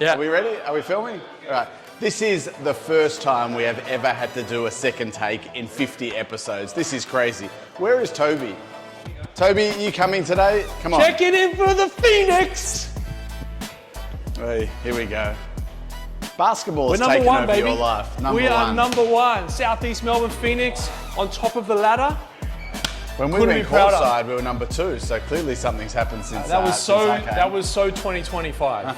Yeah. Are we ready? Are we filming? All right. This is the first time we have ever had to do a second take in 50 episodes. This is crazy. Where is Tobi? Tobi, you coming today? Come on. Check it in for the Phoenix. Hey, here we go. Basketball We're is number taking one, over baby. your life. We are number one. Southeast Melbourne Phoenix on top of the ladder. When we Couldn't went be prouder. courtside, we were number 2, so clearly something's happened since That was since I came. that was so 2025.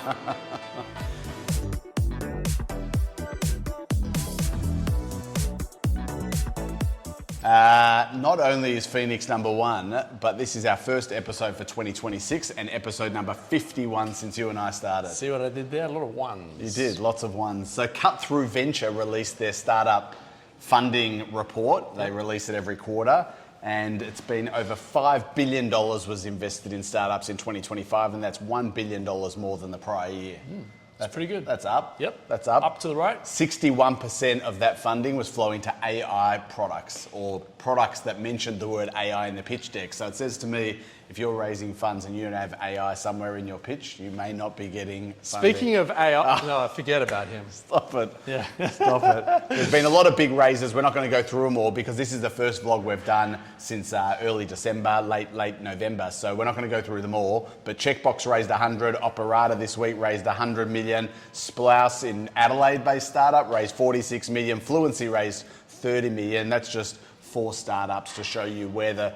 Not only is Phoenix number 1, but this is our first episode for 2026 and episode number 51 since you and I started. See what I did there? A lot of ones. You did, lots of ones. So Cut Through Venture released their startup funding report. They release it every quarter. And it's been over $5 billion was invested in startups in 2025, and that's $1 billion more than the prior year. That's pretty good. That's up. Yep. That's up. Up to the right. 61% of that funding was flowing to AI products or products that mentioned the word AI in the pitch deck. So it says to me, if you're raising funds and you don't have AI somewhere in your pitch, you may not be getting funding. Speaking of AI, no, forget about him. Stop it. Yeah. Stop it. There's been a lot of big raises. We're not going to go through them all because this is the first vlog we've done since early December, late November. So we're not going to go through them all. But Checkbox raised 100. Operata this week raised 100 million. Splouse in Adelaide-based startup raised 46 million. Fluency raised 30 million. That's just 4 startups to show you where the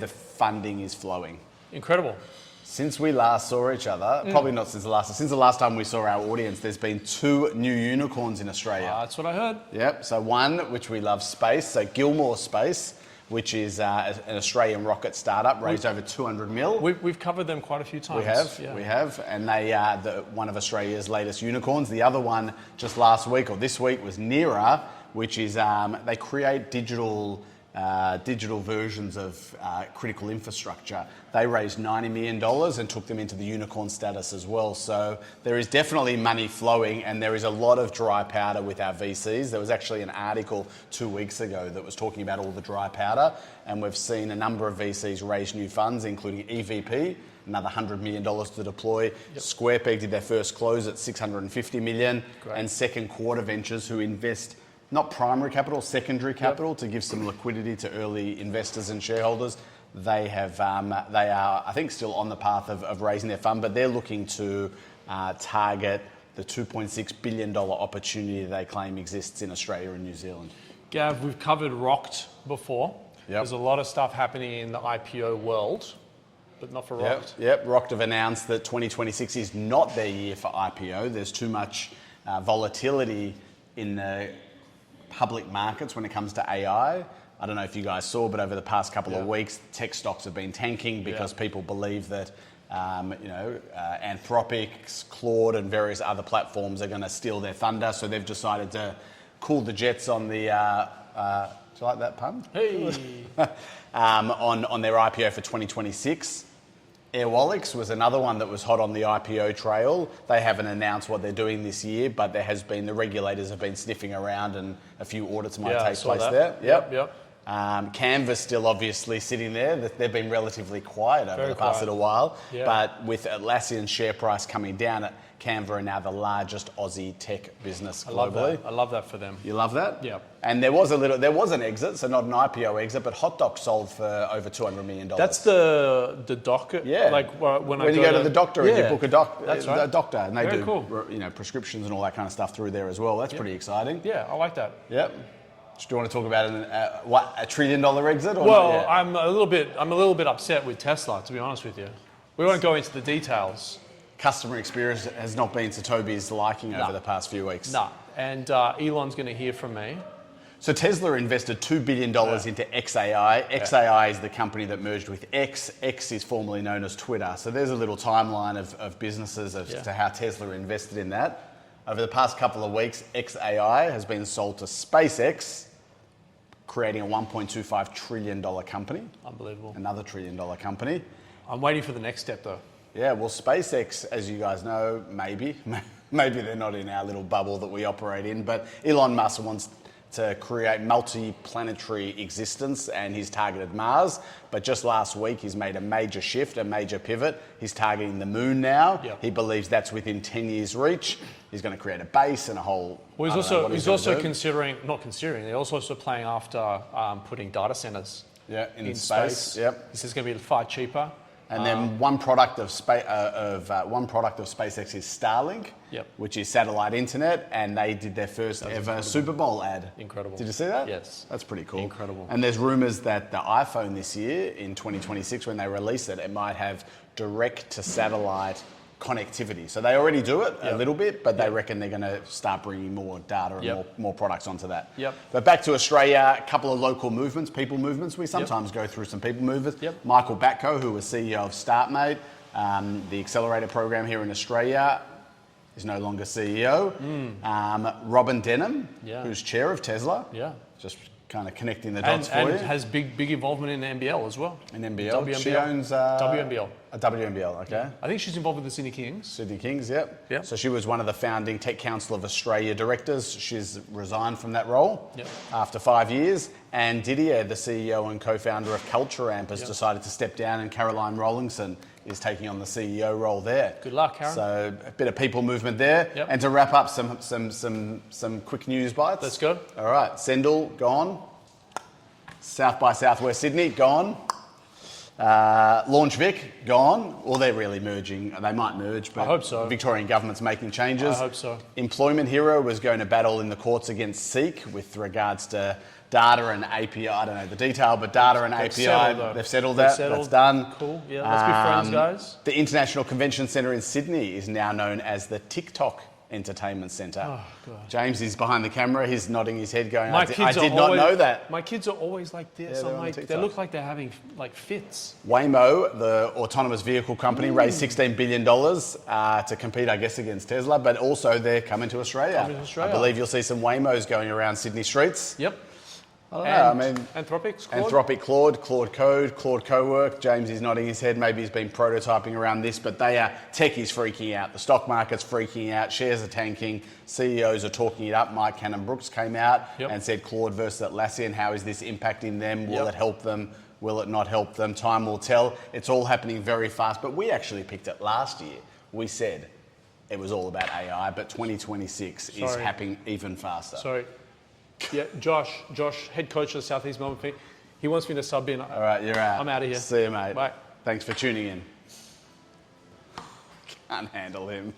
funding is flowing. Incredible. Since we last saw each other, probably not since the last time we saw our audience, there's been 2 new unicorns in Australia. That's what I heard. Yep, so one, which we love, Space, so GilmourSpace, Space, which is an Australian rocket startup, raised over 200 mil. We've covered them quite a few times. We have, and they are one of Australia's latest unicorns. The other one just last week or this week was Neera, which is they create digital versions of critical infrastructure. They raised $90 million and took them into the unicorn status as well. So there is definitely money flowing and there is a lot of dry powder with our VCs. There was actually an article 2 weeks ago that was talking about all the dry powder, and we've seen a number of VCs raise new funds, including EVP, another $100 million to deploy. Yep. SquarePeg did their first close at $650 million. Great. And Second Quarter Ventures, who invest not primary capital, secondary capital, to give some liquidity to early investors and shareholders. They are, I think, still on the path of raising their fund, but they're looking to target the $2.6 billion opportunity they claim exists in Australia and New Zealand. Gav, we've covered ROKT before. Yep. There's a lot of stuff happening in the IPO world, but not for ROKT. Yep. ROKT have announced that 2026 is not their year for IPO. There's too much volatility in the public markets when it comes to AI. I don't know if you guys saw, but over the past couple of weeks, tech stocks have been tanking because people believe that Anthropic, Claude, and various other platforms are going to steal their thunder. So they've decided to cool the jets on the. Do you like that pun? Hey. On their IPO for 2026. Airwallex was another one that was hot on the IPO trail. They haven't announced what they're doing this year, but the regulators have been sniffing around and a few audits might take place there. Yep. Canva's still obviously sitting there. They've been relatively quiet over the past little while, but with Atlassian's share price coming down, Canva are now the largest Aussie tech business globally. I love that for them. You love that? Yeah. And there was an exit, so not an IPO exit, but HotDoc sold for over $200 million. That's the doc. Yeah. Like when you go to the doctor and you book a doctor, and they do cool. prescriptions and all that kind of stuff through there as well. That's pretty exciting. Yeah, I like that. Yep. Do you want to talk about a $1 trillion exit? Or well, not? I'm a little bit upset with Tesla, to be honest with you. We won't go into the details. Customer experience has not been to Tobi's liking over the past few weeks. No, and Elon's going to hear from me. So Tesla invested $2 billion into xAI. xAI is the company that merged with X. X is formerly known as Twitter. So there's a little timeline of businesses as to how Tesla invested in that. Over the past couple of weeks, xAI has been sold to SpaceX, creating a $1.25 trillion company. Unbelievable. Another $1 trillion company. I'm waiting for the next step, though. Yeah, well, SpaceX, as you guys know, maybe they're not in our little bubble that we operate in, but Elon Musk wants to create multi-planetary existence, and he's targeted Mars. But just last week, he's made a major shift, a major pivot. He's targeting the moon now. Yep. He believes that's within 10 years' reach. He's going to create a base and a whole... Well, he's also playing after putting data centers in space. Yep. This is going to be far cheaper. And then one product of SpaceX is Starlink, which is satellite internet, and they did their first ever Super Bowl ad. Incredible. Did you see that? Yes. That's pretty cool. Incredible. And there's rumours that the iPhone this year, in 2026, when they release it, it might have direct to satellite connectivity. So they already do it a little bit, but they reckon they're going to start bringing more data and more products onto that. But back to Australia, a couple of local movements, people movements. We sometimes go through some people movements. Michael Batko, who was CEO of StartMate, the accelerator program here in Australia, is no longer CEO. Robin Denham, who's chair of Tesla, just kind of connecting the dots for you. And has big involvement in the NBL as well. In NBL? WNBL. She owns... WNBL. A WNBL, okay. Yeah. I think she's involved with the Sydney Kings. Sydney Kings, yep. So she was one of the founding Tech Council of Australia directors. She's resigned from that role after 5 years. And Didier, the CEO and co-founder of CultureAmp, has decided to step down, and Caroline Rawlinson is taking on the CEO role there. Good luck, Karen. So a bit of people movement there. And to wrap up, some quick news bites. Let's go. All right, Sendal, gone. South by Southwest Sydney, gone. Launch Vic, gone. Well, they're really merging. They might merge, but I hope so. The Victorian government's making changes. I hope so. Employment Hero was going to battle in the courts against Seek with regards to data and API. I don't know the detail, but data and API, they've settled that. That's done. Cool. Yeah, let's be friends, guys. The International Convention Centre in Sydney is now known as the TikTok Entertainment Centre. Oh, God. James is behind the camera. He's nodding his head going, I did not know that. My kids are always like this. They look like they're having fits. Waymo, the autonomous vehicle company, raised $16 billion to compete, I guess, against Tesla, but also they're coming to Australia. I believe you'll see some Waymos going around Sydney streets. Yep. I don't know. I mean, Anthropic, Claude Code, Claude Cowork. James is nodding his head. Maybe he's been prototyping around this, but tech is freaking out. The stock market's freaking out. Shares are tanking. CEOs are talking it up. Mike Cannon-Brookes came out and said Claude versus Atlassian. How is this impacting them? Will it help them? Will it not help them? Time will tell. It's all happening very fast, but we actually picked it last year. We said it was all about AI, but 2026 is happening even faster. Sorry. Yeah, Josh, head coach of the South East Melbourne. He wants me to sub in. All right, you're out. I'm out of here. See you, mate. Bye. Thanks for tuning in. Can't handle him.